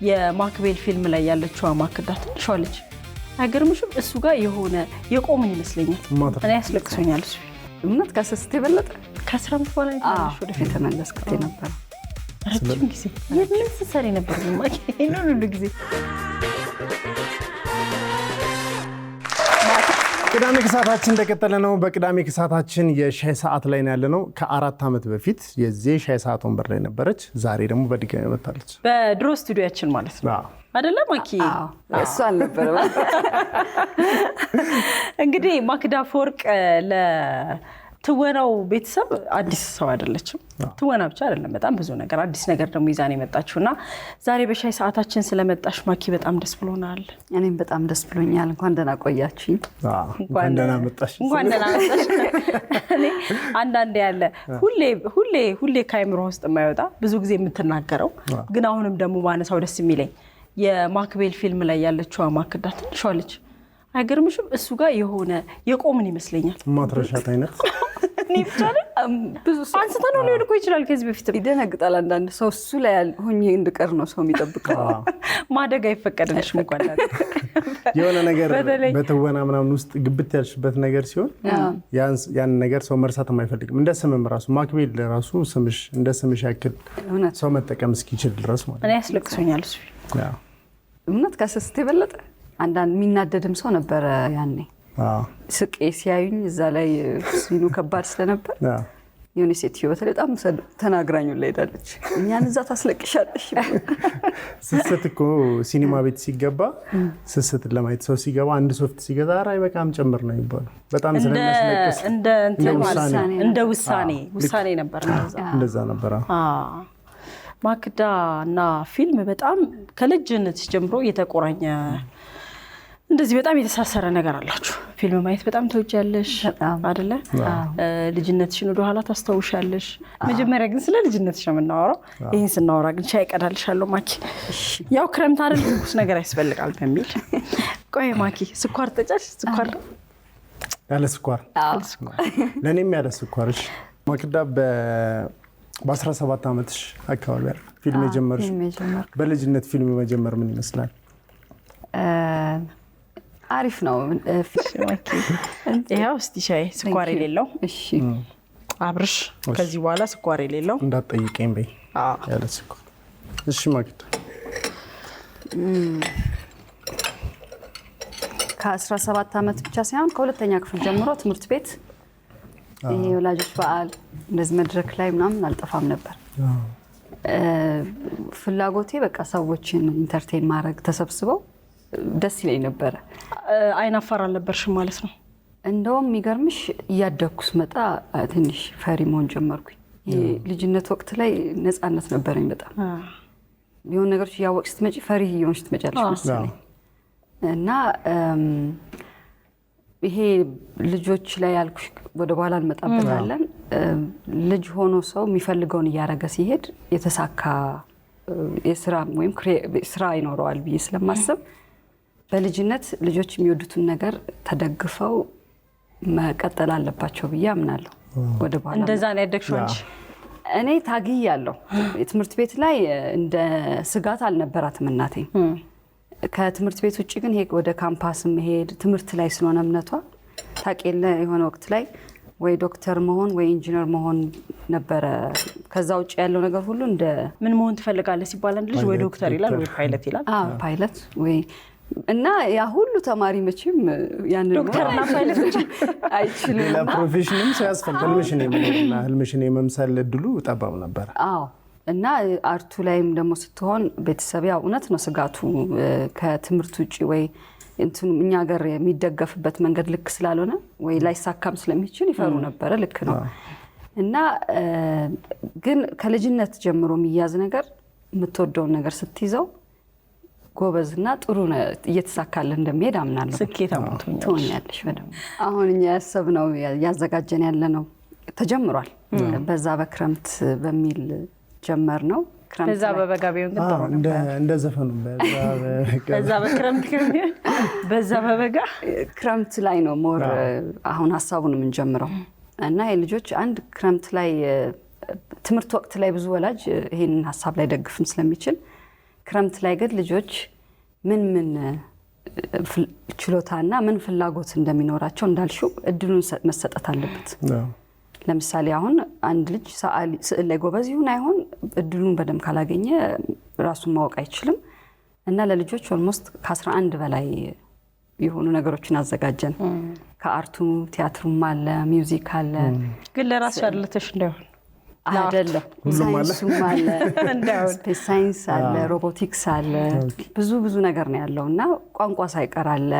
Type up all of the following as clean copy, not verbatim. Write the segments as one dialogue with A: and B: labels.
A: የማክቤል ፊልም ላይ ያለችው ማክዳት ሾልጅ አይገርምሽም? እሱ ጋር የሆነ የቆምን ይመስለኛል። እኔ ያስለቅሶኛል እሱ
B: እምነት ከስስት ይበለጥ
A: ከ15 በላይ ታሽ ወደ ፊት
B: ተመለስኩት ነበር።
A: ረጅም ጊዜ የምን ሰሰሪ ነበር ማኪ ነው ሁሉ ጊዜ።
C: ቅዳሜ ከሰዓታችን እንደቀጠለ ነው። በቅዳሜ ከሰዓታችን የሻይ ሰዓት ላይ ነው ያለነው። ከ4 ዓመት በፊት የዚህ ሻይ ሰዓት ወንበር ላይ ነበረች። ዛሬ ደግሞ በድጋሚ መጣለች።
A: በድሮ ስቱዲዮአችን ማለት ነው አይደለ ማኪ?
B: እሱ አልነበረም።
A: እንግዲህ ማክዳ አፈወርቅ ለትወናው ቤተሰብ አዲስ ሰው አይደለችም። ትወና ብቻ አይደለም፣ በጣም ብዙ ነገር አዲስ ነገር ደግሞ ይዛን የመጣችውና ዛሬ በሻይ ሰዓታችን ስለመጣሽ ማኪ በጣም ደስ ብሎናል።
B: እኔም በጣም ደስ ብሎኛል። እንኳን ደህና ቆያችሁኝ።
C: እንኳን ደህና መጣሽ።
A: እንኳን ደህና መጣሽ። እኔ አንዳንዴ ያለ ሁሌ ካይምሮ ውስጥ የማይወጣ ብዙ ጊዜ የምትናገረው ግን አሁንም ደግሞ ባነሳው ደስ የሚለኝ የማክቤል ፊልም ላይ ያለችው ማክዳት ሾልጅ አይገርምሽም? እሱ ጋር የሆነ የቆምን ይመስለኛል።
C: ማትረሻት አይነት
A: እኔ ብቻ ብዙ አንስተን ነው ሊወድቆ ይችላል። ከዚህ በፊት
B: ይደነግጣል አንዳንድ ሰው። እሱ ላይ ሆኜ እንድቀር ነው ሰው የሚጠብቀው።
A: ማደግ አይፈቀድልሽም እንኳን
C: የሆነ ነገር በትወና ምናምን ውስጥ ግብት ያልሽበት ነገር ሲሆን ያን ነገር ሰው መርሳት የማይፈልግም። እንደ ስምም ራሱ ማክቤል ራሱ ስምሽ እንደ ስምሽ ያክል ሰው መጠቀም እስኪችል ድረስ ማለት
A: እኔ ያስለቅሶኛል እሱ
B: እምነት ከስስት ይበለጥ። አንዳንድ የሚናደድም ሰው ነበረ ያኔ። ስቄ ሲያዩኝ እዛ ላይ ሲኑ ከባድ ስለነበር የሆነ ሴትዮ በጣም ተናግራኝ ላይ ሄዳለች። እኛን እዛ ታስለቅሻለሽ።
C: ስስት እኮ ሲኒማ ቤት ሲገባ ስስት ለማየት ሰው ሲገባ አንድ ሶፍት ሲገዛ አራይ በቃም ጨምር ነው የሚባለው። በጣም ስለሚያስለቅስ
A: እንደ ውሳኔ ነበር።
C: እንደዛ ነበር።
A: ማክዳ እና ፊልም በጣም ከልጅነት ጀምሮ የተቆራኘ እንደዚህ በጣም የተሳሰረ ነገር አላችሁ። ፊልም ማየት በጣም ተወጃለሽ አይደለ? ልጅነትሽን ወደ ኋላ ታስተውሻለሽ። መጀመሪያ ግን ስለ ልጅነትሽ የምናወራው ይሄን ስናወራ ግን ሻይ ቀዳልሻለሁ ማኪ። ያው ክረምት አይደል ትኩስ ነገር ያስፈልጋል በሚል ቆይ ማኪ ስኳር ተጫሽ? ስኳር
C: ያለ ስኳር ለኔም ያለ ስኳርሽ። ማክዳ በ17 ዓመትሽ አካባቢ አይደል ፊልም የጀመርሽ? በልጅነት ፊልም መጀመር ምን ይመስላል?
B: አሪፍ ነው።
A: ይሄው እስቲ ሻይ ስኳር የሌለው
B: እሺ
A: አብርሽ፣ ከዚህ በኋላ ስኳር የሌለው
C: እንዳትጠይቀኝ በይ። ያለ ስኳር እሺ። ማክዳ
B: ከ17 ዓመት ብቻ ሳይሆን ከሁለተኛ ክፍል ጀምሮ ትምህርት ቤት ይሄ ወላጆች በዓል እንደዚህ መድረክ ላይ ምናምን አልጠፋም ነበር። ፍላጎቴ በቃ ሰዎችን ኢንተርቴን ማድረግ ተሰብስበው ደስ ይለኝ ነበር።
A: አይናፋር አልነበርሽም ማለት ነው?
B: እንደውም የሚገርምሽ እያደኩስ መጣ ትንሽ ፈሪ መሆን ጀመርኩኝ። ልጅነት ወቅት ላይ ነፃነት ነበረኝ በጣም። የሆነ ነገሮች እያወቅሽ ስትመጪ ፈሪ እየሆንሽ ትመጫለሽ መሰለኝ። እና ይሄ ልጆች ላይ ያልኩሽ ወደ በኋላ እንመጣበታለን። ልጅ ሆኖ ሰው የሚፈልገውን እያደረገ ሲሄድ የተሳካ የስራ ወይም ስራ ይኖረዋል ብዬ ስለማስብ በልጅነት ልጆች የሚወዱትን ነገር ተደግፈው መቀጠል አለባቸው ብዬ አምናለሁ። ወደ በኋላ
A: እንደዛ ነው ያደግሽው አንቺ?
B: እኔ ታግያለሁ። የትምህርት ቤት ላይ እንደ ስጋት አልነበራትም እናቴ። ከትምህርት ቤት ውጭ ግን ወደ ካምፓስ መሄድ ትምህርት ላይ ስለሆነ እምነቷ ታውቂለ የሆነ ወቅት ላይ ወይ ዶክተር መሆን ወይ ኢንጂነር መሆን ነበረ። ከዛ ውጭ ያለው ነገር ሁሉ እንደ
A: ምን መሆን ትፈልጋለህ ሲባል አንድ ልጅ ወይ ዶክተር ይላል ወይ ፓይለት ይላል።
B: ፓይለት ወይ እና ያ ሁሉ ተማሪ መቼም ያን
A: ዶክተርና ፓይለት ብቻ
B: አይችልም።
C: ለፕሮፌሽንም ሲያስፈልግ ህልምሽን የመምሰል እድሉ ጠባብ ነበር።
B: እና አርቱ ላይም ደግሞ ስትሆን ቤተሰብ ያው እውነት ነው ስጋቱ ከትምህርት ውጪ ወይ እንትኑ እኛ ሀገር የሚደገፍበት መንገድ ልክ ስላልሆነ ወይ ላይሳካም ስለሚችል ይፈሩ ነበር። ልክ ነው። እና ግን ከልጅነት ጀምሮ የሚያዝ ነገር የምትወደውን ነገር ስትይዘው ጎበዝና ጥሩ እየተሳካለ እንደሚሄድ አምናለሁ።
A: ስኬታማ
B: ትሆኛለሽ በደምብ። አሁን እኛ ያሰብነው ያዘጋጀን ያለነው ተጀምሯል። በዛ በክረምት በሚል ጀመር ነው።
A: በዛ በበጋ ቢሆን ግን ጥሩ ነበር።
C: እንደ ዘፈኑ
A: በዛ በክረምት ከሚሆን በዛ በበጋ
B: ክረምት ላይ ነው ሞር አሁን ሐሳቡን የምንጀምረው። እና የልጆች አንድ ክረምት ላይ ትምህርት ወቅት ላይ ብዙ ወላጅ ይሄንን ሐሳብ ላይ ደግፍም ስለሚችል ክረምት ላይ ግን ልጆች ምን ችሎታና ምን ፍላጎት እንደሚኖራቸው እንዳልሽው እድሉን መሰጠት አለበት። ለምሳሌ አሁን አንድ ልጅ ስዕል ላይ ጎበዝ ይሁን አይሁን እድሉን በደንብ ካላገኘ ራሱን ማወቅ አይችልም እና ለልጆች ኦልሞስት ከ11 በላይ የሆኑ ነገሮችን አዘጋጀን። ከአርቱ ቲያትሩም አለ፣ ሚውዚክ አለ።
A: ግን ለራስ ያለተሽ እንዳይሆን
B: አይደለም። ሳይንሱም አለ፣ ስፔስ ሳይንስ አለ፣ ሮቦቲክስ አለ፣ ብዙ ነገር ነው ያለው እና ቋንቋ ሳይቀር አለ።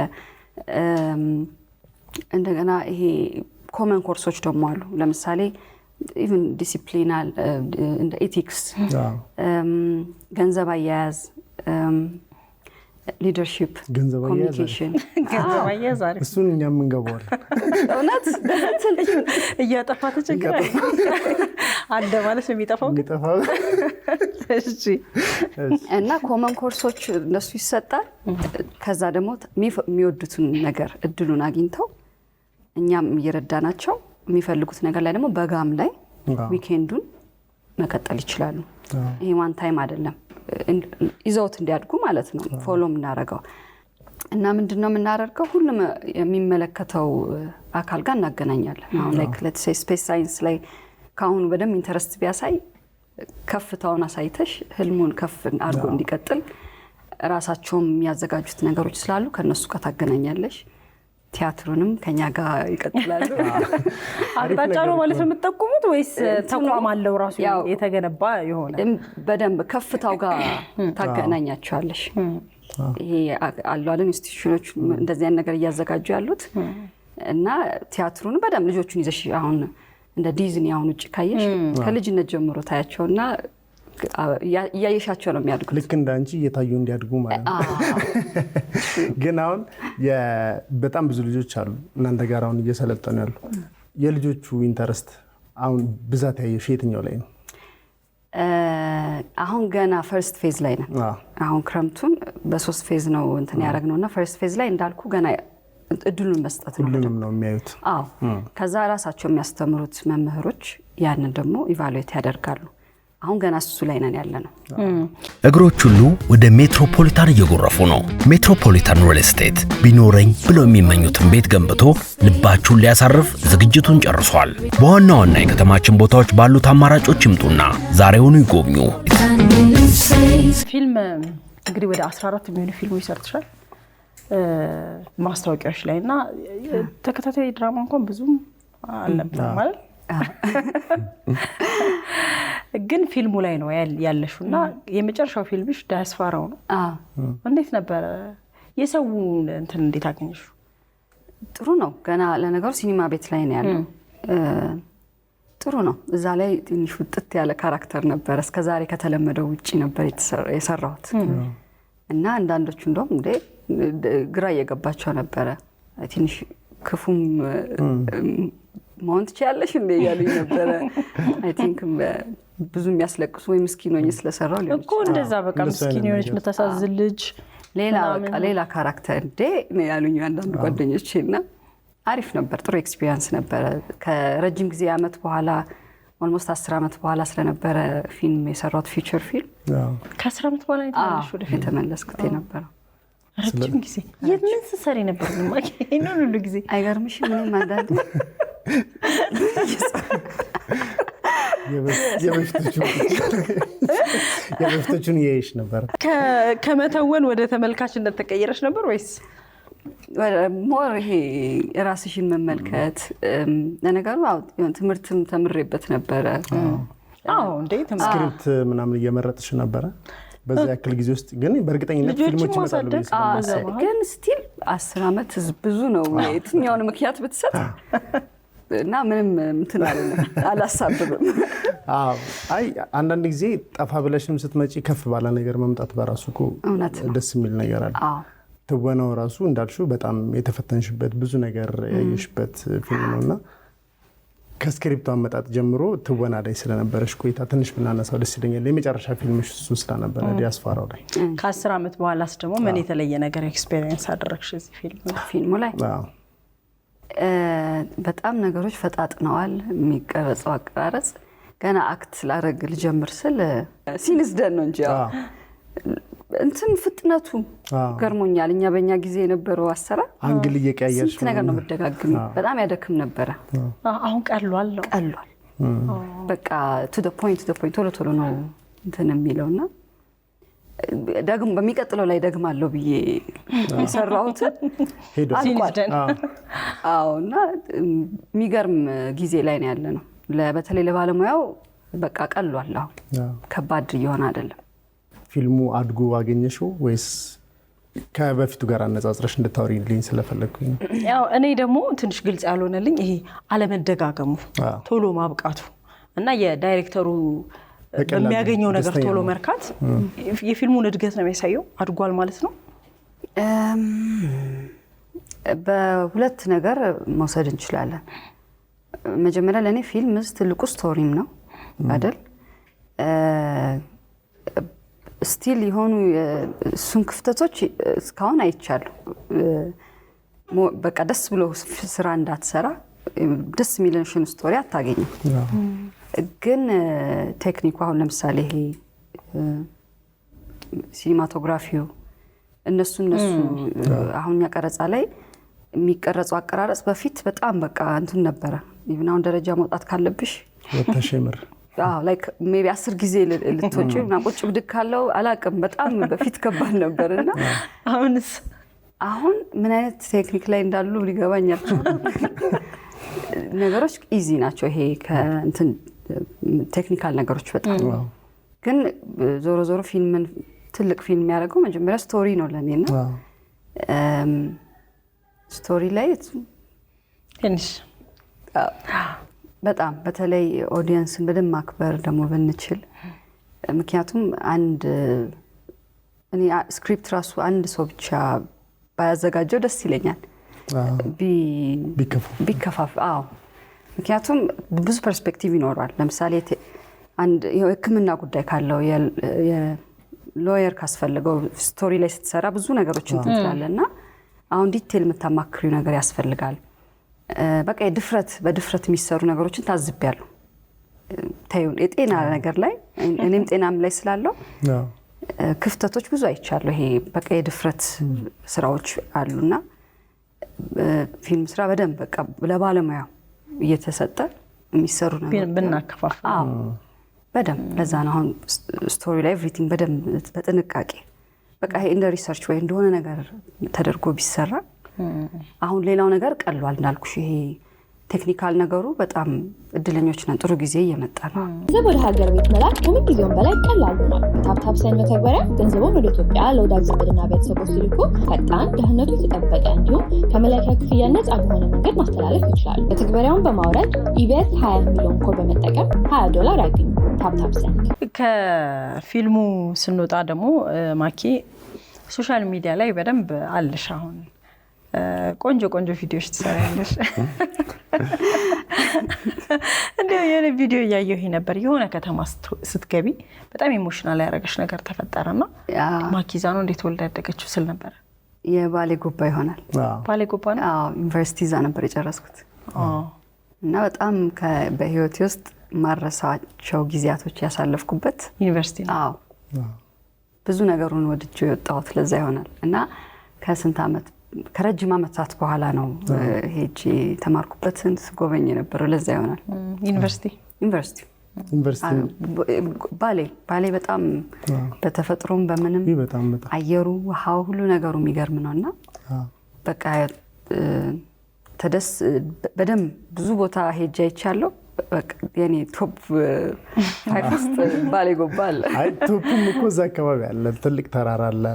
B: እንደገና ይሄ ኮመን ኮርሶች ደግሞ አሉ። ለምሳሌ ኢቭን ዲሲፕሊናል እንደ ኤቲክስ፣ ገንዘብ አያያዝ፣ ሊደርሺፕ፣ ኮሚኒኬሽን።
A: ገንዘብ አያያዝ አሪፍ።
C: እሱን እኛም እንገባዋለን።
B: እውነት
A: እያጠፋ ተቸገረ አለ ማለት ነው የሚጠፋው። እሺ።
B: እና ኮመን ኮርሶች እነሱ ይሰጣል። ከዛ ደግሞ የሚወዱትን ነገር እድሉን አግኝተው እኛም እየረዳናቸው የሚፈልጉት ነገር ላይ ደግሞ በጋም ላይ ዊኬንዱን መቀጠል ይችላሉ። ይሄ ዋን ታይም አይደለም፣ ይዘውት እንዲያድጉ ማለት ነው። ፎሎ የምናደርገው እና ምንድነው የምናደርገው ሁሉም የሚመለከተው አካል ጋር እናገናኛለን። አሁን ላይ ሌትስ ሴይ ስፔስ ሳይንስ ላይ ካሁኑ በደንብ ኢንተረስት ቢያሳይ ከፍታውን አሳይተሽ ህልሙን ከፍ አድርጎ እንዲቀጥል ራሳቸውም የሚያዘጋጁት ነገሮች ስላሉ ከነሱ ጋር ታገናኛለሽ። ቲያትሩንም ከኛ ጋር ይቀጥላሉ።
A: አቅጣጫ ነው ማለት ነው የምትጠቁሙት ወይስ ተቋም አለው ራሱ የተገነባ የሆነ?
B: በደንብ ከፍታው ጋር ታገናኛቸዋለሽ። ይሄ አሉ ኢንስቲትዩሽኖች እንደዚህ አይነት ነገር እያዘጋጁ ያሉት እና ቲያትሩን በደንብ ልጆቹን ይዘሽ አሁን እንደ ዲዝኒ አሁን ውጭ ካየሽ ከልጅነት ጀምሮ ታያቸውና እያየሻቸው ነው የሚያድጉት።
C: ልክ እንዳንቺ እየታዩ እንዲያድጉ ማለት ነው። ግን አሁን በጣም ብዙ ልጆች አሉ እናንተ ጋር አሁን እየሰለጠኑ ያሉ። የልጆቹ ኢንተረስት አሁን ብዛት ያየሽ የትኛው ላይ ነው?
B: አሁን ገና ፈርስት ፌዝ ላይ ነን። አሁን ክረምቱን በ3 ፌዝ ነው እንትን ያደረግነውና ፈርስት ፌዝ ላይ እንዳልኩ ገና እድሉን መስጠት ነው።
C: ሁሉንም ነው የሚያዩት።
B: አዎ። ከዛ ራሳቸው የሚያስተምሩት መምህሮች ያንን ደግሞ ኢቫሉዌት ያደርጋሉ። አሁን ገና እሱ ላይ ነን ያለነው።
D: እግሮች ሁሉ ወደ ሜትሮፖሊታን እየጎረፉ ነው። ሜትሮፖሊታን ሪል ስቴት ቢኖረኝ ብለው የሚመኙትን ቤት ገንብቶ ልባችሁን ሊያሳርፍ ዝግጅቱን ጨርሷል። በዋና ዋና የከተማችን ቦታዎች ባሉት አማራጮች ይምጡና ዛሬውኑ ይጎብኙ።
A: ፊልም እንግዲህ ወደ 14 የሚሆኑ ፊልሞች ሰርተሻል ማስታወቂያዎች ላይ እና ተከታታይ ድራማ እንኳን ብዙም አልነበረም ማለት ግን ፊልሙ ላይ ነው ያለሽውና የመጨረሻው ፊልምሽ ዳያስፖራው ነው። እንዴት ነበር የሰውን እንትን እንዴት አገኘሽው?
B: ጥሩ ነው። ገና ለነገሩ ሲኒማ ቤት ላይ ነው ያለው። ጥሩ ነው። እዛ ላይ ትንሽ ውጥት ያለ ካራክተር ነበር። እስከዛሬ ከተለመደው ውጪ ነበር የሰራሁት እና አንዳንዶቹ እንደውም ግራ እየገባቸው ነበረ። ትንሽ ክፉም መሆን ትችያለሽ እንደ ያሉኝ ነበረ። አይ ቲንክ ብዙ የሚያስለቅሱ ወይ ምስኪን ሆኜ ስለሰራው ሊሆን
A: እኮ እንደዛ በቃ ምስኪን ሆነች የምታሳዝን ልጅ
B: ሌላ ካራክተር እንደ ያሉኝ አንዳንድ ጓደኞቼና አሪፍ ነበር። ጥሩ ኤክስፒሪየንስ ነበረ። ከረጅም ጊዜ ዓመት በኋላ ኦልሞስት 10 ዓመት በኋላ ስለነበረ ፊልም የሰራሁት ፊቸር ፊልም
A: ከ10 ዓመት በኋላ የተመለስኩት ወደ ፊልም
B: የተመለስኩት ነበር።
A: ረጅም ጊዜ ምን ትሰሪ ነበር? ነው ሁሉ ጊዜ
B: አይገርምሽም? ምንም አንዳንድ
C: የበፊቶቹን እያየሽ ነበር?
A: ከመተወን ወደ ተመልካችነት ተቀየረሽ ነበር ወይስ
B: ሞር ይሄ ራስሽን መመልከት? ለነገሩ ትምህርትም ተምሬበት ነበረ።
A: እንዴ
C: ስክሪፕት ምናምን እየመረጥሽ ነበረ በዛ ያክል ጊዜ ውስጥ? ግን በእርግጠኝነት ፊልሞች ይመጣሉ
B: ግን ስቲል 10 ዓመት ብዙ ነው። የትኛውን ምክንያት ብትሰጥ እና ምንም እንትን አላሳብብም።
C: አይ አንዳንድ ጊዜ ጠፋ ብለሽም ስትመጪ ከፍ ባለ ነገር መምጣት በራሱ እኮ ደስ የሚል ነገር አለ። ትወናው ራሱ እንዳልሽው በጣም የተፈተንሽበት ብዙ ነገር ያየሽበት ፊልም ነውና ከስክሪፕቱ አመጣጥ ጀምሮ ትወና ላይ ስለነበረሽ ቆይታ ትንሽ ብናነሳው ደስ ይለኛል። የመጨረሻ ፊልምሽ እሱ ስለነበረ ዲያስፖራው ላይ
A: ከ10 ዓመት በኋላስ ደግሞ ምን የተለየ ነገር ኤክስፒሪየንስ አደረግሽ እዚህ
B: ፊልሙ ላይ? በጣም ነገሮች ፈጣጥነዋል። የሚቀረጸው አቀራረጽ ገና አክት ላደርግ ልጀምር ስል ሲንስደን ነው እንጂ እንትን ፍጥነቱ ገርሞኛል። እኛ በእኛ ጊዜ የነበረው አሰራር
C: አንግል እየቀያየርሽ
B: ስንት ነገር ነው መደጋግም፣ በጣም ያደክም ነበረ።
A: አሁን ቀሏል።
B: በቃ ቱ ዘ ፖይንት ቶሎ ነው እንትን የሚለውና ደግሞ በሚቀጥለው ላይ ደግማለሁ ብዬ የሰራሁትን ሄዷል። እና የሚገርም ጊዜ ላይ ነው ያለ ነው። በተለይ ለባለሙያው በቃ ቀሏል። አሁን ከባድ እየሆነ አይደለም።
C: ፊልሙ አድጎ አገኘሽው ወይስ ከበፊቱ ጋር አነጻጽረሽ እንድታወሪልኝ ስለፈለግኩኝ?
A: ያው እኔ ደግሞ ትንሽ ግልጽ ያልሆነልኝ ይሄ አለመደጋገሙ፣ ቶሎ ማብቃቱ እና የዳይሬክተሩ በሚያገኘው ነገር ቶሎ መርካት የፊልሙን እድገት ነው የሚያሳየው። አድጓል ማለት ነው።
B: በሁለት ነገር መውሰድ እንችላለን። መጀመሪያ ለእኔ ፊልም ትልቁ ስቶሪም ነው አይደል? ስቲል የሆኑ እሱን ክፍተቶች እስካሁን አይቻለሁ። በቃ ደስ ብሎ ስራ እንዳትሰራ ደስ የሚለሽን ስቶሪ አታገኝም። ግን ቴክኒኩ አሁን ለምሳሌ ይሄ ሲኒማቶግራፊው እነሱ አሁን ቀረጻ ላይ የሚቀረጹ አቀራረጽ በፊት በጣም በቃ እንትን ነበረ። ኢቭን አሁን ደረጃ መውጣት ካለብሽ
C: ወተሽምር
B: ላይክ ሜቢ 10 ጊዜ ልትወጪ እና ቁጭ ብድግ ካለው አላውቅም። በጣም በፊት ከባድ ነበርና አሁን ምን አይነት ቴክኒክ ላይ እንዳሉ ሊገባኝ አልቻለም። ነገሮች ኢዚ ናቸው። ይሄ ከእንትን ቴክኒካል ነገሮች በጣም ግን ዞሮ ፊልምን ትልቅ ፊልም የሚያደርገው መጀመሪያ ስቶሪ ነው ለኔና ስቶሪ ላይ ትንሽ በጣም በተለይ ኦዲየንስን በደንብ ማክበር ደግሞ ብንችል። ምክንያቱም እኔ ስክሪፕት ራሱ አንድ ሰው ብቻ ባያዘጋጀው ደስ ይለኛል ቢከፋፍ። ምክንያቱም ብዙ ፐርስፔክቲቭ ይኖራል። ለምሳሌ አንድ የሕክምና ጉዳይ ካለው የሎየር ካስፈልገው ስቶሪ ላይ ስትሰራ ብዙ ነገሮችን ትላለና አሁን ዲቴል የምታማክሪው ነገር ያስፈልጋል። በቃ በድፍረት የሚሰሩ ነገሮችን ታዝቤያለሁ። ታዩን የጤና ነገር ላይ እኔም ጤናም ላይ ስላለው ክፍተቶች ብዙ አይቻለሁ። ይሄ በቃ የድፍረት ስራዎች አሉና ፊልም ስራ በደንብ በቃ ለባለሙያው እየተሰጠ የሚሰሩ ነገሮች
A: ብናከፋፍል
B: በደንብ ለዛ ነው አሁን ስቶሪ ላይ ኤቭሪቲንግ በደንብ በጥንቃቄ በቃ ይሄ እንደ ሪሰርች ወይ እንደሆነ ነገር ተደርጎ ቢሰራ። አሁን ሌላው ነገር ቀሏል እንዳልኩሽ። ይሄ ቴክኒካል ነገሩ በጣም እድለኞች ነን። ጥሩ ጊዜ እየመጣ ነው።
E: ገንዘብ ወደ ሀገር ቤት መላክ ከምን ጊዜውም በላይ ቀላል ሆኗል። በታፕታፕ ሳይን መተግበሪያ ገንዘቡን ወደ ኢትዮጵያ ለወዳጅ ዘመድና ቤተሰቦች ሲልኩ ፈጣን፣ ደህንነቱ የተጠበቀ እንዲሁም ከመላኪያ ክፍያ ነፃ በሆነ መንገድ ማስተላለፍ ይችላሉ። መተግበሪያውን በማውረድ ኢቢኤስ 20 ሚሊዮን ኮድ በመጠቀም $20 ያገኙ። ታፕታፕ ሳይን።
A: ከፊልሙ ስንወጣ ደግሞ ማኪ ሶሻል ሚዲያ ላይ በደንብ አለሽ። አሁን ቆንጆ ቪዲዮዎች ትሰራለሽ። እንደው የሆነ ቪዲዮ እያየሁ ነበር። የሆነ ከተማ ስትገቢ በጣም ኢሞሽናል ያደረገሽ ነገር ተፈጠረና ማኪዛ ነው እንዴት ወልዳ ያደገችው ስል ነበር።
B: የባሌ ጎባ ይሆናል።
A: ባሌ ጎባ ነው።
B: ዩኒቨርሲቲ እዛ ነበር የጨረስኩት እና በጣም በህይወቴ ውስጥ ማረሳቸው ጊዜያቶች ያሳለፍኩበት
A: ዩኒቨርሲቲ ነው።
B: ብዙ ነገሩን ወድጄው የወጣሁት ለዛ ይሆናል እና ከረጅም ዓመታት በኋላ ነው ሄጄ ተማርኩበትን ስጎበኝ የነበረው። ለዛ ይሆናል ዩኒቨርሲቲ ባሌ በጣም በተፈጥሮም በምንም አየሩ፣ ውሃው፣ ሁሉ ነገሩ የሚገርም ነውና በቃ በደንብ ብዙ ቦታ ሄጄ አይቻለሁ። የኔ ቶፕ 5 ውስጥ ባሌ ጎባ አለ።
C: ቶፕም እኮ እዛ አካባቢ አለ። ትልቅ ተራራ አለ።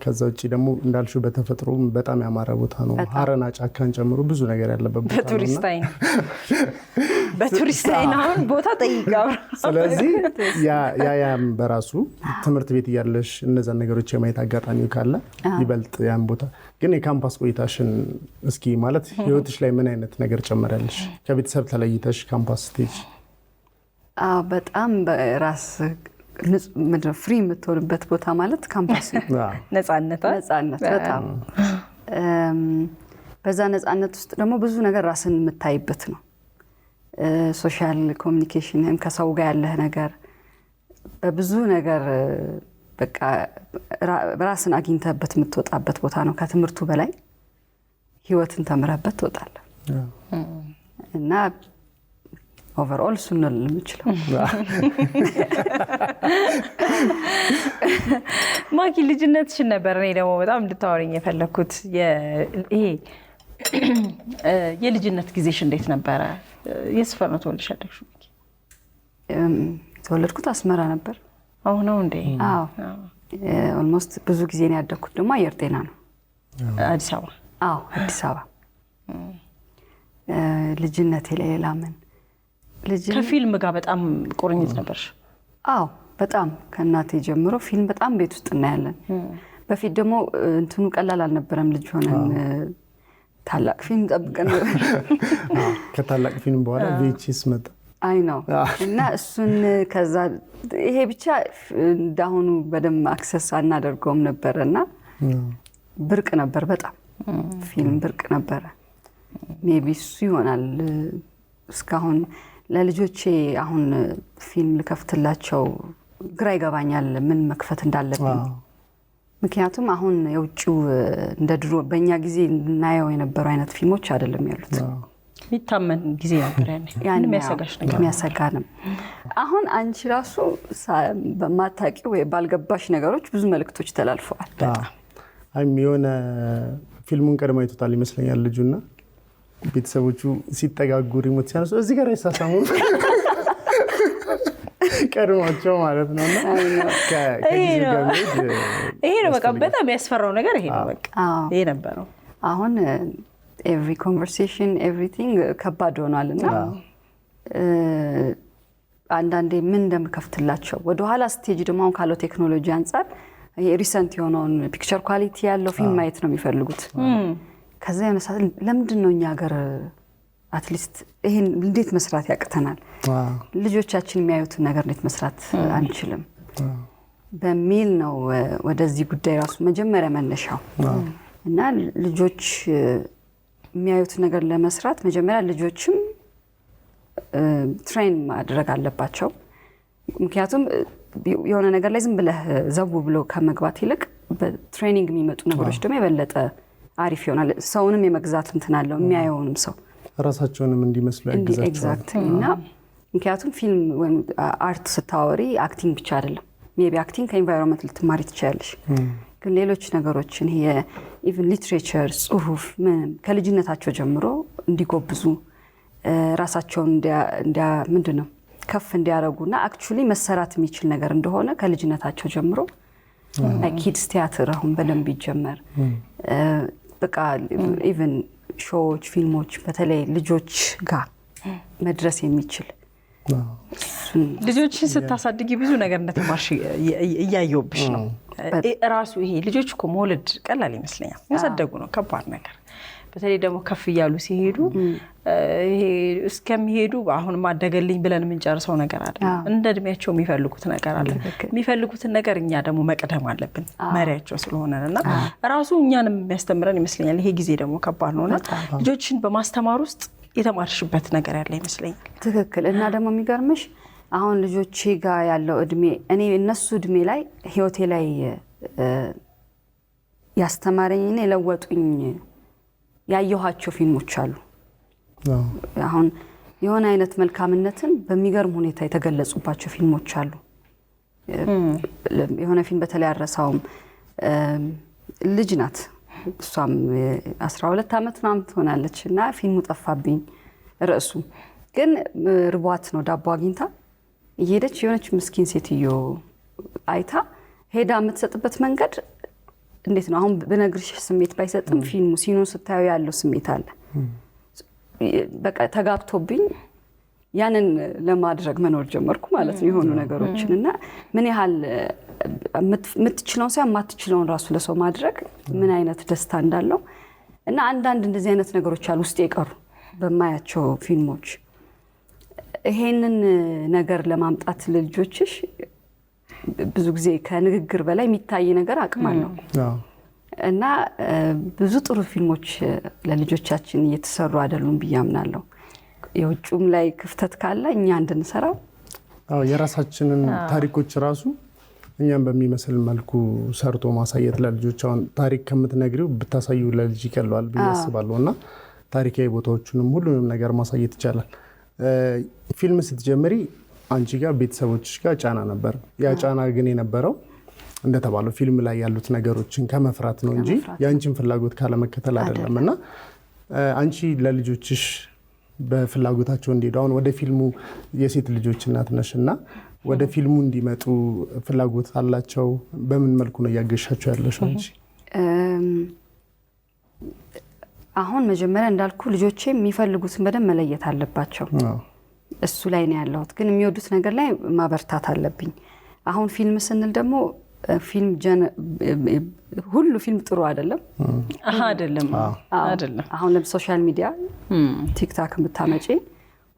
C: ከዛ ውጭ ደግሞ እንዳልሽው በተፈጥሮ በጣም ያማረ ቦታ ነው። ሀረና ጫካን ጨምሮ ብዙ ነገር ያለበት ቦታ ነው።
A: በቱሪስት አይን አሁን ቦታ ጠይቀው።
C: ስለዚህ ያም በራሱ ትምህርት ቤት እያለሽ እነዛን ነገሮች የማየት አጋጣሚው ካለ ይበልጥ ያን ቦታ ግን የካምፓስ ቆይታሽን እስኪ ማለት ህይወትሽ ላይ ምን አይነት ነገር ጨመረልሽ? ከቤተሰብ ተለይተሽ ካምፓስ ስቴጅ
B: በጣም በራስ ፍሪ የምትሆንበት ቦታ ማለት ካምፓስ ነው።
A: ነፃነት
B: በጣም በዛ ነፃነት ውስጥ ደግሞ ብዙ ነገር ራስን የምታይበት ነው። ሶሻል ኮሚኒኬሽን ከሰው ጋር ያለህ ነገር በብዙ ነገር በቃ ራስን አግኝተህበት የምትወጣበት ቦታ ነው። ከትምህርቱ በላይ ህይወትን ተምረህበት ትወጣለህ እና ኦቨርኦል እሱን ነው የምችለው።
A: ማኪ ልጅነትሽን ነበር እኔ ደግሞ በጣም እንድታወሪኝ የፈለኩት። ይሄ የልጅነት ጊዜሽ እንዴት ነበረ? የስፈር ነው ተወልደሽ ያደግሽው? ማኪ
B: የተወለድኩት አስመራ ነበር።
A: አሁን ነው እንዴ?
B: አዎ ኦልሞስት ብዙ ጊዜ ነው ያደግኩት ደግሞ አየር ጤና ነው።
A: አዲስ አበባ?
B: አዎ አዲስ አበባ። ልጅነቴ ሌላ ምን
A: ከፊልም ጋር በጣም ቁርኝት ነበርሽ?
B: አዎ በጣም ከእናቴ ጀምሮ ፊልም በጣም ቤት ውስጥ እናያለን። በፊት ደግሞ እንትኑ ቀላል አልነበረም። ልጅ ሆነን ታላቅ ፊልም ጠብቀን
C: ከታላቅ ፊልም በኋላ ቪኤችኤስ መጣ።
B: አይ ነው እና እሱን ከዛ ይሄ ብቻ እንዳሁኑ በደንብ አክሰስ አናደርገውም ነበረና ብርቅ ነበር። በጣም ፊልም ብርቅ ነበረ። ሜቢ እሱ ይሆናል እስካሁን ለልጆቼ አሁን ፊልም ልከፍትላቸው ግራ ይገባኛል ምን መክፈት እንዳለብኝ። ምክንያቱም አሁን የውጭው እንደ ድሮ በእኛ ጊዜ እናየው የነበሩ አይነት ፊልሞች አይደለም ያሉት።
A: የሚታመን ጊዜ ነበር ያኔ። የሚያሰጋሽ ነገር
B: የሚያሰጋንም። አሁን አንቺ ራሱ በማታውቂው ወይ ባልገባሽ ነገሮች ብዙ መልእክቶች ተላልፈዋል።
C: የሆነ ፊልሙን ቀድሞ አይቶታል ይመስለኛል ልጁና ቤተሰቦቹ ሲጠጋጉ ሪሞት ሲያነሱ እዚህ ጋር አይሳሳሙ ቀድሟቸው ማለት ነው።
A: ይሄ ነው በቃ በጣም ያስፈራው ነገር ይሄ ነው በቃ ይሄ ነበረው።
B: አሁን ኤቭሪ ኮንቨርሴሽን ኤቭሪቲንግ ከባድ ሆኗል እና አንዳንዴ ምን እንደምከፍትላቸው ወደኋላ ስቴጅ ደግሞ አሁን ካለው ቴክኖሎጂ አንጻር ሪሰንት የሆነውን ፒክቸር ኳሊቲ ያለው ፊልም ማየት ነው የሚፈልጉት። ከዛ የሆነ ሰዓት ለምንድን ነው እኛ ሀገር አትሊስት ይሄን እንዴት መስራት ያቅተናል? ልጆቻችን የሚያዩትን ነገር እንዴት መስራት አንችልም በሚል ነው ወደዚህ ጉዳይ ራሱ መጀመሪያ መነሻው እና ልጆች የሚያዩትን ነገር ለመስራት መጀመሪያ ልጆችም ትሬን ማድረግ አለባቸው። ምክንያቱም የሆነ ነገር ላይ ዝም ብለህ ዘው ብሎ ከመግባት ይልቅ በትሬኒንግ የሚመጡ ነገሮች ደግሞ የበለጠ አሪፍ ይሆናል። ሰውንም የመግዛት እንትን አለው የሚያየውንም ሰው
C: ራሳቸውንም እንዲመስሉ ያግዛቸዋል።
B: ኤግዛክትሊ እና ምክንያቱም ፊልም ወይም አርት ስታወሪ አክቲንግ ብቻ አይደለም። ሜቢ አክቲንግ ከኢንቫይሮንመንት ልትማሪ ትችላለሽ፣ ግን ሌሎች ነገሮችን ይሄ ኢቭን ሊትሬቸር ጽሁፍ ምንም ከልጅነታቸው ጀምሮ እንዲጎብዙ ራሳቸውን ምንድን ነው ከፍ እንዲያደርጉና አክቹሊ መሰራት የሚችል ነገር እንደሆነ ከልጅነታቸው ጀምሮ ኪድስ ቲያትር አሁን በደንብ ይጀመር። በቃ ኢቭን ሾዎች ፊልሞች በተለይ ልጆች ጋር መድረስ የሚችል
A: ልጆችን ስታሳድጊ ብዙ ነገር እንደተማርሽ እያየሁብሽ ነው። ራሱ ይሄ ልጆች እኮ መውለድ ቀላል ይመስለኛል፣ ያሳደጉ ነው ከባድ ነገር። በተለይ ደግሞ ከፍ እያሉ ሲሄዱ ይሄ እስከሚሄዱ አሁን ማደገልኝ ብለን የምንጨርሰው ነገር አለ። እንደ እድሜያቸው የሚፈልጉት ነገር አለ። የሚፈልጉትን ነገር እኛ ደግሞ መቅደም አለብን መሪያቸው ስለሆነና ራሱ እኛንም የሚያስተምረን ይመስለኛል። ይሄ ጊዜ ደግሞ ከባድ ነውና ልጆችን በማስተማር ውስጥ የተማርሽበት ነገር ያለ ይመስለኛል።
B: ትክክል። እና ደግሞ የሚገርምሽ አሁን ልጆቼ ጋር ያለው እድሜ እኔ እነሱ እድሜ ላይ ህይወቴ ላይ ያስተማረኝና የለወጡኝ ያየኋቸው ፊልሞች አሉ። አሁን የሆነ አይነት መልካምነትን በሚገርም ሁኔታ የተገለጹባቸው ፊልሞች አሉ። የሆነ ፊልም በተለይ አረሳውም ልጅ ናት እሷም 12 ዓመት ምናምን ትሆናለች እና ፊልሙ ጠፋብኝ ርዕሱ ግን ርቧት ነው ዳቦ አግኝታ እየሄደች የሆነች ምስኪን ሴትዮ አይታ ሄዳ የምትሰጥበት መንገድ እንዴት ነው? አሁን በነግርሽ ስሜት ባይሰጥም ፊልሙ ሲኑን ስታዩ ያለው ስሜት አለ። በቃ ተጋብቶብኝ ያንን ለማድረግ መኖር ጀመርኩ ማለት ነው የሆኑ ነገሮችን እና ምን ያህል የምትችለውን ሳይሆን የማትችለውን ራሱ ለሰው ማድረግ ምን አይነት ደስታ እንዳለው እና አንዳንድ እንደዚህ አይነት ነገሮች አሉ ውስጥ የቀሩ በማያቸው ፊልሞች። ይሄንን ነገር ለማምጣት ለልጆችሽ ብዙ ጊዜ ከንግግር በላይ የሚታይ ነገር አቅም አለው እና ብዙ ጥሩ ፊልሞች ለልጆቻችን እየተሰሩ አይደሉም ብዬ አምናለሁ። የውጭም ላይ ክፍተት ካለ እኛ እንድንሰራው
C: የራሳችንን ታሪኮች ራሱ እኛም በሚመስል መልኩ ሰርቶ ማሳየት ለልጆች አሁን ታሪክ ከምትነግሪው ብታሳዩ ለልጅ ይቀለዋል ብዬ አስባለሁ እና ታሪካዊ ቦታዎቹንም ሁሉንም ነገር ማሳየት ይቻላል። ፊልም ስትጀምሪ አንቺ ጋር ቤተሰቦችሽ ጋር ጫና ነበር። ያ ጫና ግን የነበረው እንደተባለው ፊልም ላይ ያሉት ነገሮችን ከመፍራት ነው እንጂ የአንቺን ፍላጎት ካለመከተል አይደለም። እና አንቺ ለልጆችሽ በፍላጎታቸው እንዲሄዱ አሁን ወደ ፊልሙ የሴት ልጆች እናት ነሽ እና ወደ ፊልሙ እንዲመጡ ፍላጎት አላቸው? በምን መልኩ ነው እያገሻቸው ያለሽ አንቺ?
B: አሁን መጀመሪያ እንዳልኩ ልጆቼ የሚፈልጉትን በደንብ መለየት አለባቸው። እሱ ላይ ነው ያለሁት። ግን የሚወዱት ነገር ላይ ማበርታት አለብኝ። አሁን ፊልም ስንል ደግሞ ፊልም ሁሉ ፊልም ጥሩ አይደለም
A: አይደለም።
B: አሁን ለሶሻል ሚዲያ ቲክታክ ብታመጪ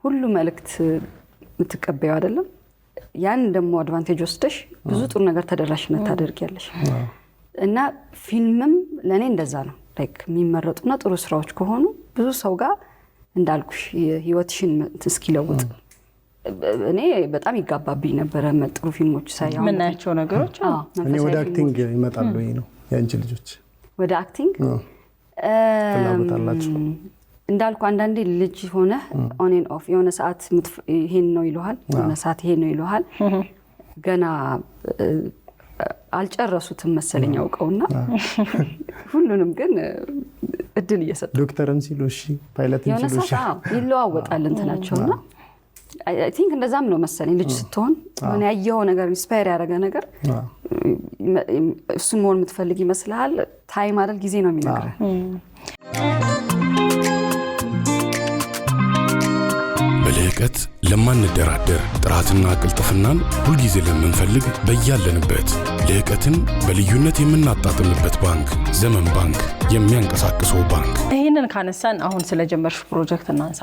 B: ሁሉ መልእክት የምትቀበዩ አይደለም። ያን ደግሞ አድቫንቴጅ ወስደሽ ብዙ ጥሩ ነገር ተደራሽነት ታደርጊያለሽ። እና ፊልምም ለኔ እንደዛ ነው። ላይክ የሚመረጡና ጥሩ ስራዎች ከሆኑ ብዙ ሰው ጋር እንዳልኩሽ ህይወትሽን እስኪለውጥ እኔ በጣም ይጋባብኝ ነበረ ጥሩ ፊልሞች ሳይ።
A: ምናያቸው ነገሮች
C: እኔ ወደ አክቲንግ ይመጣሉ ነው ያንቺ ልጆች? ወደ
B: አክቲንግ
C: ፍላጎት አላቸው?
B: እንዳልኩ አንዳንዴ ልጅ ሆነ ኦን ኤንድ ኦፍ የሆነ ሰዓት ይሄን ነው ይሉሃል፣ የሆነ ሰዓት ይሄን ነው ይሉሃል። ገና አልጨረሱትም መሰለኝ አውቀውና ሁሉንም ግን እድል እየሰጡ
C: ዶክተርም ሲሉ እሺ ፓይለትም ሲሉ እሺ
B: ይለዋወጣል እንትናቸውና አይ ቲንክ እንደዛም ነው መሰለኝ ልጅ ስትሆን ሆነ ያየው ነገር ኢንስፓየር ያደረገ ነገር እሱን መሆን የምትፈልግ ይመስልሃል። ታይም አይደል ጊዜ ነው የሚነግረው።
F: በልህቀት ለማንደራደር ጥራትና ቅልጥፍናን ሁልጊዜ ለምንፈልግ በያለንበት ልህቀትን በልዩነት የምናጣጥምበት ባንክ ዘመን ባንክ የሚያንቀሳቅሰው ባንክ።
A: ይህንን ካነሳን አሁን ስለጀመርሽ ፕሮጀክት እናንሳ።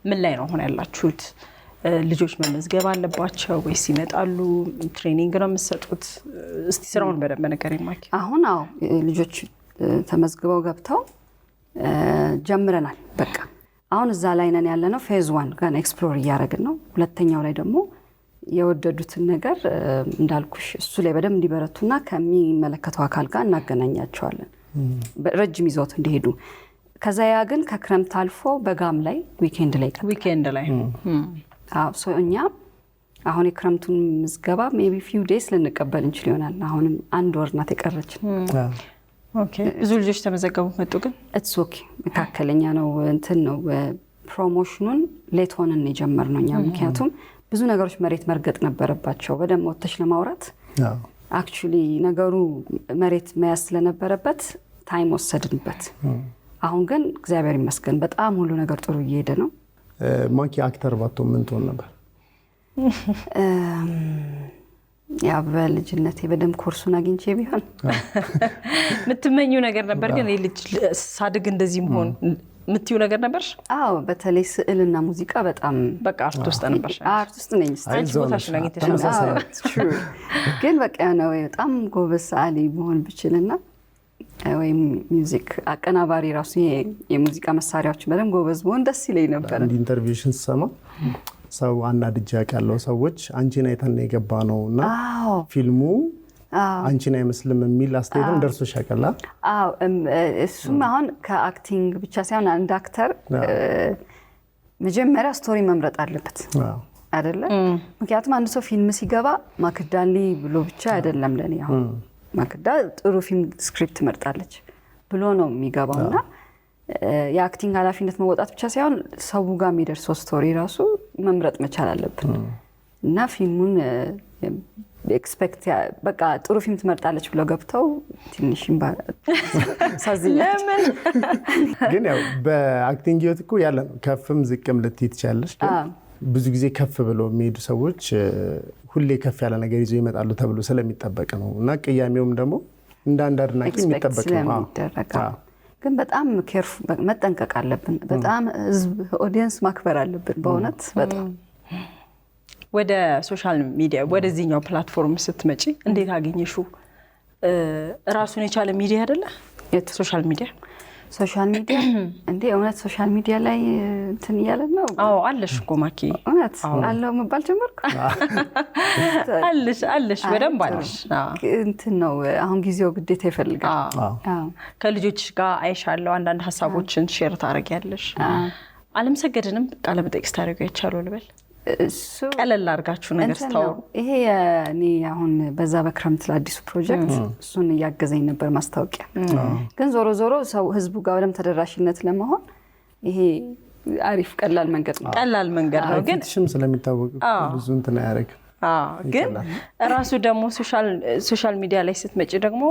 A: ምን ላይ ነው አሁን ያላችሁት? ልጆች መመዝገብ አለባቸው ወይስ ይመጣሉ? ትሬኒንግ ነው የምትሰጡት? እስቲ ስራውን በደንብ ንገሪኝ ማኪ።
B: አሁን ልጆች ተመዝግበው ገብተው ጀምረናል። በቃ አሁን እዛ ላይ ነን ያለነው። ፌዝ 1 ገና ኤክስፕሎር እያደረግን ነው። ሁለተኛው ላይ ደግሞ የወደዱትን ነገር እንዳልኩሽ እሱ ላይ በደንብ እንዲበረቱና ከሚመለከተው አካል ጋር እናገናኛቸዋለን ረጅም ይዘውት እንዲሄዱ። ከዛ ያ ግን ከክረምት አልፎ በጋም ላይ ዊኬንድ ላይ እኛ አሁን የክረምቱን ምዝገባ ሜቢ ፊው ዴይስ ልንቀበል እንችል ይሆናል። አሁንም 1 ወር ናት የቀረችን።
A: ኦኬ ብዙ ልጆች ተመዘገቡ መጡ? ግን
B: ኢትስ ኦኬ መካከለኛ ነው። እንትን ነው ፕሮሞሽኑን ሌት ሆነን የጀመርነው እኛ። ምክንያቱም ብዙ ነገሮች መሬት መርገጥ ነበረባቸው በደንብ ወጥተሽ ለማውራት። አክቹሊ ነገሩ መሬት መያዝ ስለነበረበት ታይም ወሰድንበት። አሁን ግን እግዚአብሔር ይመስገን በጣም ሁሉ ነገር ጥሩ እየሄደ ነው።
C: ማኪ አክተር ባትሆን ምን ትሆን ነበር?
B: ያ በልጅነቴ በደንብ ኮርሱን አግኝቼ ቢሆን
A: የምትመኙ ነገር ነበር? ግን ልጅ ሳድግ እንደዚህ መሆን የምትዩ ነገር ነበር?
B: አዎ በተለይ ስዕልና ሙዚቃ በጣም
A: በቃ አርት ውስጥ ነበር።
B: አርት ውስጥ ነኝ።
A: ቦታሽን አግኝተሻል።
B: ግን በቃ ነው በጣም ጎበዝ ሰዓሊ መሆን ብችልና ወይም ሚውዚክ አቀናባሪ ራሱ የሙዚቃ መሳሪያዎች በደንብ ጎበዝ መሆን ደስ ይለኝ ነበር።
C: አንድ ኢንተርቪውሽን ስሰማ ሰው አናድጄ ያለው ሰዎች አንቺን አይተን የገባ ነውና ፊልሙ አንቺን አይመስልም የሚል አስተያየትም ደርሶሽ ያውቃል?
B: አዎ እሱም አሁን ከአክቲንግ ብቻ ሳይሆን አንድ አክተር መጀመሪያ ስቶሪ መምረጥ አለበት አይደለ? ምክንያቱም አንድ ሰው ፊልም ሲገባ ማክዳሊ ብሎ ብቻ አይደለም ለኔ አሁን ማክዳ ጥሩ ፊልም ስክሪፕት መርጣለች ብሎ ነው የሚገባውና የአክቲንግ ኃላፊነት መወጣት ብቻ ሳይሆን ሰው ጋር የሚደርሰው ስቶሪ ራሱ መምረጥ መቻል አለብን። እና ፊልሙን ኤክስፔክት በቃ ጥሩ ፊልም ትመርጣለች ብለው ገብተው ትንሽ
A: ለምን
C: ግን ያው በአክቲንግ ህይወት እኮ ያለ ነው ከፍም ዝቅም ልትይ ትችያለሽ። ብዙ ጊዜ ከፍ ብለው የሚሄዱ ሰዎች ሁሌ ከፍ ያለ ነገር ይዘው ይመጣሉ ተብሎ ስለሚጠበቅ ነው። እና ቅያሜውም ደግሞ እንደ አንድ አድናቂ የሚጠበቅ ነው።
B: ግን በጣም ኬርፉ መጠንቀቅ አለብን። በጣም ህዝብ ኦዲየንስ ማክበር አለብን በእውነት በጣም።
A: ወደ ሶሻል ሚዲያ ወደዚህኛው ፕላትፎርም ስትመጪ እንዴት አገኘሽው? ራሱን የቻለ ሚዲያ አይደለ ሶሻል ሚዲያ?
B: ሶሻል ሚዲያ እንዴ እውነት ሶሻል ሚዲያ ላይ እንትን እያለ ነው?
A: አዎ አለሽ እኮ ማኪ
B: እውነት አለው መባል ጀመርኩ።
A: አለሽ በደንብ አለሽ።
B: እንትን ነው አሁን ጊዜው ግዴታ ይፈልጋል።
A: ከልጆች ጋር አይሻለሁ አንዳንድ ሀሳቦችን ሼር ታደርጊያለሽ። አለምሰገድንም ቃለ መጠይቅ ታደርጊው አይቻሉ ልበል ቀለል አድርጋችሁ ነገር ስታወሩ።
B: ይሄ እኔ አሁን በዛ በክረምት ለአዲሱ ፕሮጀክት እሱን እያገዘኝ ነበር ማስታወቂያ። ግን ዞሮ ዞሮ ሰው ህዝቡ ጋር በደምብ ተደራሽነት ለመሆን ይሄ አሪፍ ቀላል መንገድ ነው።
A: ግን
C: ሽም ስለሚታወቅ ብዙ እንትን አያደርግም።
A: ግን ራሱ ደግሞ ሶሻል ሚዲያ ላይ ስትመጪ ደግሞ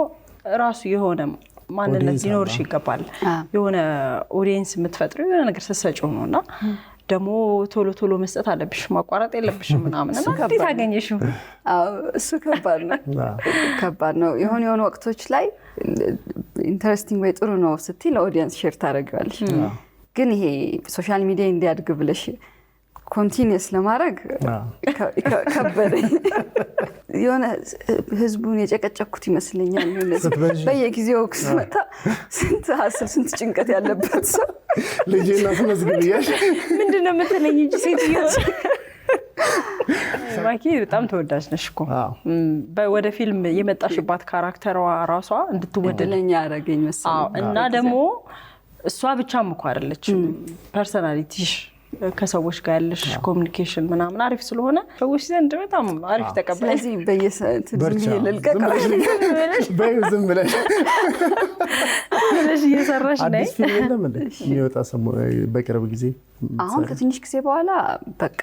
A: ራሱ የሆነ ማንነት ሊኖርሽ ይገባል። የሆነ ኦዲየንስ የምትፈጥሩ የሆነ ነገር ስትሰጪው ነውና ደግሞ ቶሎ መስጠት አለብሽ፣ ማቋረጥ የለብሽም ምናምን እና እንዴት አገኘሽው?
B: እሱ ከባድ ነው። የሆነ ወቅቶች ላይ ኢንተረስቲንግ ወይ ጥሩ ነው ስትይ ለኦዲየንስ ሼር ታደርጊዋለሽ። ግን ይሄ ሶሻል ሚዲያ እንዲያድግ ብለሽ ኮንቲኒየስ ለማድረግ ከበደኝ። የሆነ ህዝቡን የጨቀጨኩት ይመስለኛል። በየጊዜው ስመጣ ስንት ሀስል ስንት ጭንቀት ያለበት ሰው
C: ልጄና ተመስግኛሽ
A: ምንድነው የምትለኝ እንጂ ሴትዮ ማኪ በጣም ተወዳጅ ነሽ እኮ። ወደ ፊልም የመጣሽባት ካራክተሯ ራሷ እንድትወደለኝ
B: ያደረገኝ መሰለኝ።
A: እና ደግሞ እሷ ብቻም እኮ አይደለችም ፐርሰናሊቲሽ ከሰዎች ጋር ያለሽ ኮሙኒኬሽን ምናምን አሪፍ ስለሆነ ሰዎች ዘንድ በጣም አሪፍ ተቀባይ።
B: ስለዚህ በየሰዓቱ ልልቀቅ
C: ዝም ብለሽ
A: እየሰራሽ ነይ።
C: አዲስ ፊልም የለም እንደ የሚወጣ በቅርብ ጊዜ?
B: አሁን ከትንሽ ጊዜ በኋላ በቃ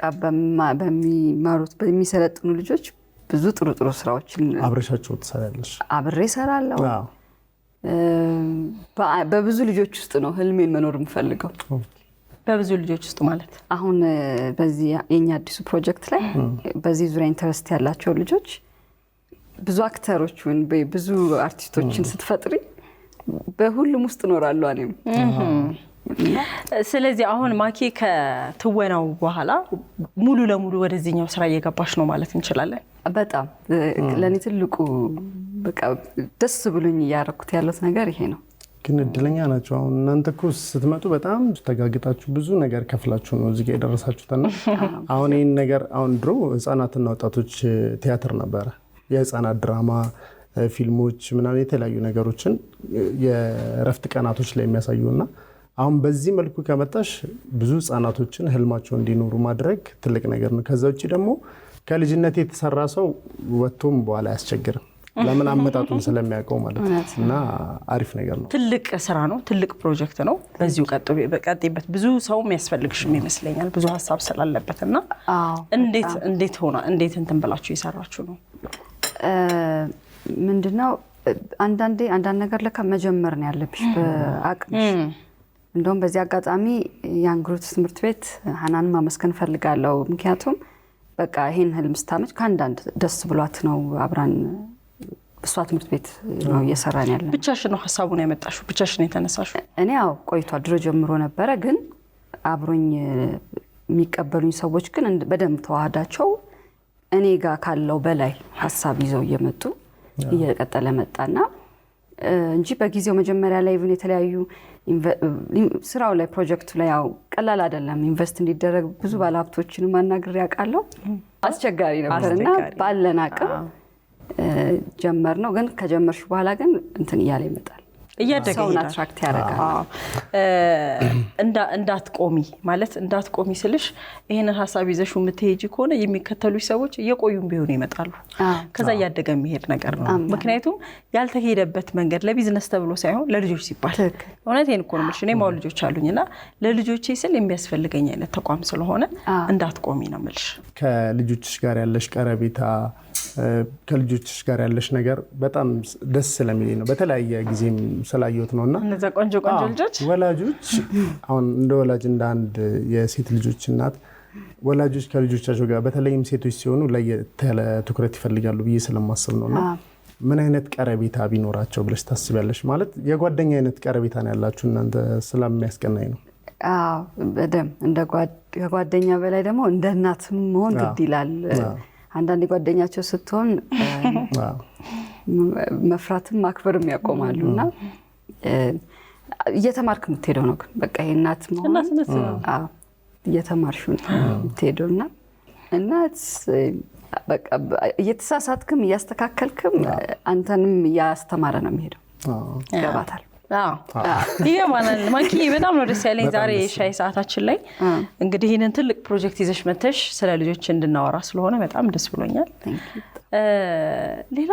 B: በሚማሩት በሚሰለጥኑ ልጆች ብዙ ጥሩ ስራዎችን
C: አብረሻቸው ትሰራለሽ?
B: አብሬ እሰራለሁ። በብዙ ልጆች ውስጥ ነው ህልሜን መኖር የምፈልገው።
A: በብዙ ልጆች ውስጥ ማለት
B: አሁን በዚህ የኛ አዲሱ ፕሮጀክት ላይ በዚህ ዙሪያ ኢንተረስት ያላቸው ልጆች ብዙ አክተሮች ወይ ብዙ አርቲስቶችን ስትፈጥሪ በሁሉም ውስጥ እኖራለሁ እኔም።
A: ስለዚህ አሁን ማኪ ከትወናው በኋላ ሙሉ ለሙሉ ወደዚህኛው ስራ እየገባሽ ነው ማለት እንችላለን?
B: በጣም ለኔ ትልቁ በቃ ደስ ብሎኝ ያረኩት ያለው ነገር ይሄ ነው።
C: ግን እድለኛ ናቸው። አሁን እናንተ እኮ ስትመጡ በጣም ተጋግጣችሁ ብዙ ነገር ከፍላችሁ ነው እዚህ ጋር የደረሳችሁትና አሁን ይሄን ነገር አሁን ድሮ ህፃናትና ወጣቶች ቲያትር ነበረ፣ የህፃናት ድራማ ፊልሞች ምናምን የተለያዩ ነገሮችን የረፍት ቀናቶች ላይ የሚያሳዩና አሁን በዚህ መልኩ ከመጣሽ ብዙ ህፃናቶችን ህልማቸው እንዲኖሩ ማድረግ ትልቅ ነገር ነው። ከዛ ውጪ ደግሞ ከልጅነት የተሰራ ሰው ወጥቶም በኋላ አያስቸግርም። ለምን አመጣጡን ስለሚያውቀው ማለት ነው። እና አሪፍ ነገር ነው።
A: ትልቅ ስራ ነው፣ ትልቅ ፕሮጀክት ነው። በዚሁ ቀጥይበት። ብዙ ሰው የሚያስፈልግሽም ይመስለኛል ብዙ ሀሳብ ስላለበትና እንዴት እንትን ብላችሁ የሰራችሁ ነው?
B: ምንድነው አንዳንድ ነገር ለካ መጀመር ነው ያለብሽ በአቅምሽ። እንደውም በዚህ አጋጣሚ ያንግሩት ትምህርት ቤት ሀናን ማመስገን ፈልጋለሁ። ምክንያቱም በቃ ይሄን ህልም ስታመጭ ከአንዳንድ ደስ ብሏት ነው አብራን እሷ ትምህርት ቤት ነው እየሰራን ያለን።
A: ብቻሽን ነው ሀሳቡን ያመጣሽው? ብቻሽን የተነሳሽው?
B: እኔ ያው ቆይቷል ድሮ ጀምሮ ነበረ። ግን አብሮኝ የሚቀበሉኝ ሰዎች ግን በደንብ ተዋህዳቸው እኔ ጋር ካለው በላይ ሀሳብ ይዘው እየመጡ እየቀጠለ መጣና እንጂ በጊዜው መጀመሪያ ላይ ኢቭን የተለያዩ ስራው ላይ ፕሮጀክቱ ላይ ያው ቀላል አይደለም። ኢንቨስት እንዲደረግ ብዙ ባለሀብቶችን ማናገር ያውቃለሁ። አስቸጋሪ ነበርና ባለን አቅም ጀመር ነው። ግን ከጀመርሽ በኋላ ግን እንትን እያለ ይመጣል፣ ሰውን አትራክት ያደርጋል። እንዳትቆሚ ስልሽ ይሄንን ሀሳብ ይዘሽው የምትሄጂ ከሆነ የሚከተሉሽ ሰዎች እየቆዩም ቢሆን ይመጣሉ። ከዛ እያደገ የሚሄድ ነገር ነው። ምክንያቱም ያልተሄደበት መንገድ ለቢዝነስ ተብሎ ሳይሆን ለልጆች ሲባል እውነቴን እኮ ነው የምልሽ። እኔም አሁን ልጆች አሉኝና ለልጆቼ ስል የሚያስፈልገኝ አይነት ተቋም ስለሆነ እንዳትቆሚ ነው የምልሽ።
C: ከልጆችሽ ጋር ያለሽ ቀረቤታ ከልጆችሽ ጋር ያለሽ ነገር በጣም ደስ ስለሚል ነው። በተለያየ ጊዜም ስላየሁት ነውና
A: እነዛ ቆንጆ ልጆች
C: ወላጆች አሁን እንደ ወላጅ እንደ አንድ የሴት ልጆች እናት ወላጆች ከልጆቻቸው ጋር በተለይም ሴቶች ሲሆኑ ለየት ያለ ትኩረት ይፈልጋሉ ብዬ ስለማስብ ነውና ምን አይነት ቀረቤታ ቢኖራቸው ብለሽ ታስቢያለሽ? ማለት የጓደኛ አይነት ቀረቤታ ነው ያላችሁ እናንተ ስለሚያስቀናኝ ነው።
B: በደም እንደ ጓደኛ በላይ ደግሞ እንደ እናት መሆን ግድ ይላል። አንዳንድ ጓደኛቸው ስትሆን መፍራትም ማክበርም ያቆማሉና እየተማርክ የምትሄደው ነው ግን በቃ እናት መሆን እየተማርሽ የምትሄደውና በቃ እየተሳሳትክም እያስተካከልክም አንተንም እያስተማረ ነው የሚሄደው ይገባታል
A: ይገባናል ማኪ በጣም ነው ደስ ያለኝ ዛሬ ሻይ ሰዓታችን ላይ እንግዲህ ይሄንን ትልቅ ፕሮጀክት ይዘሽ መተሽ ስለ ልጆች እንድናወራ ስለሆነ በጣም ደስ ብሎኛል ሌላ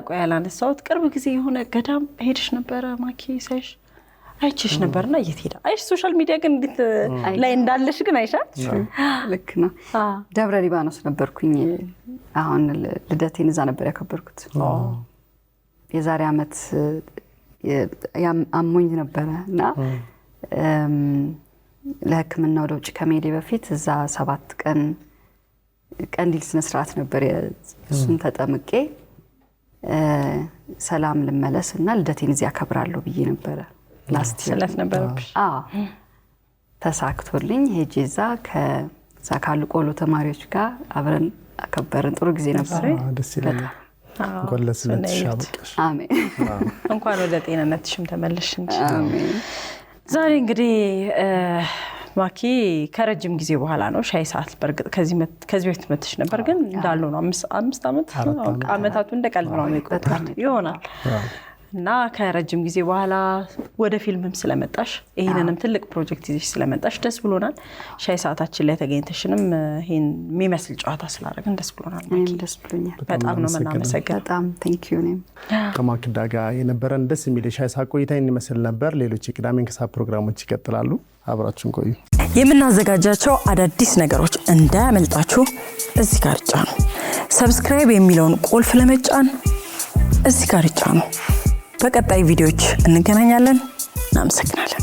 A: ቆይ ያላነሳሁት ቅርብ ጊዜ የሆነ ገዳም ሄድሽ ነበረ ማኪ ሳይሽ አይችሽ ነበርና የት ሄዳ አይሽ ሶሻል ሚዲያ ግን እንዴት ላይ እንዳለሽ ግን አይሻል
B: ልክ ነው ደብረ ሊባኖስ ነበርኩኝ አሁን ልደቴን እዛ ነበር ያከበርኩት የዛሬ አመት አሞኝ ነበርና ለህክምና ወደ ውጭ ከመሄዴ በፊት እዛ 7 ቀን ቀንዲል ስነ ስርዓት ነበር እሱን ተጠምቄ ሰላም ልመለስና ልደቴን እዚያ አከብራለሁ ብዬ ነበር ላስት
A: ሰላት ነበርሽ
B: ተሳክቶልኝ ሄጄዛ ከዛካሉ ቆሎ ተማሪዎች ጋር አብረን አከበርን ጥሩ ጊዜ ነበር
C: ደስ ይላል እንኳን ለስለትሽ አበቃሽ
B: አሜን
A: እንኳን ወደ ጤንነትሽም ተመለሽ እንጂ አሜን ዛሬ እንግዲህ ማኪ ከረጅም ጊዜ በኋላ ነው ሻይ ሰዓት በርግጥ ከዚህ በፊት መጥተሽ ነበር ግን እንዳለው ነው 5 አመት አመታቱ እንደቀልብ ነው የሚቆጠር ይሆናል እና ከረጅም ጊዜ በኋላ ወደ ፊልምም ስለመጣሽ ይሄንንም ትልቅ ፕሮጀክት ይዘሽ ስለመጣሽ ደስ ብሎናል ሻይ ሰዓታችን ላይ ተገኝተሽንም ይሄን የሚመስል ጨዋታ ስላደረግን ደስ ብሎናል ማኪ
B: ደስ ብሎኛል
A: በጣም ነው መናመሰግነው
B: በጣም ቴንክ ዩ ኔም
C: ከማክዳ ጋር የነበረን ደስ የሚል ሻይ ሰዓት ቆይታ ይመስል ነበር ሌሎች የቅዳሜን ከሰዓት ፕሮግራሞች ይቀጥላሉ አብራችሁን ቆዩ
A: የምናዘጋጃቸው አዳዲስ ነገሮች እንዳያመልጣችሁ እዚህ ጋር ጫኑ ሰብስክራይብ የሚለውን ቁልፍ ለመጫን እዚህ ጋር ጫኑ በቀጣይ ቪዲዮዎች እንገናኛለን እናመሰግናለን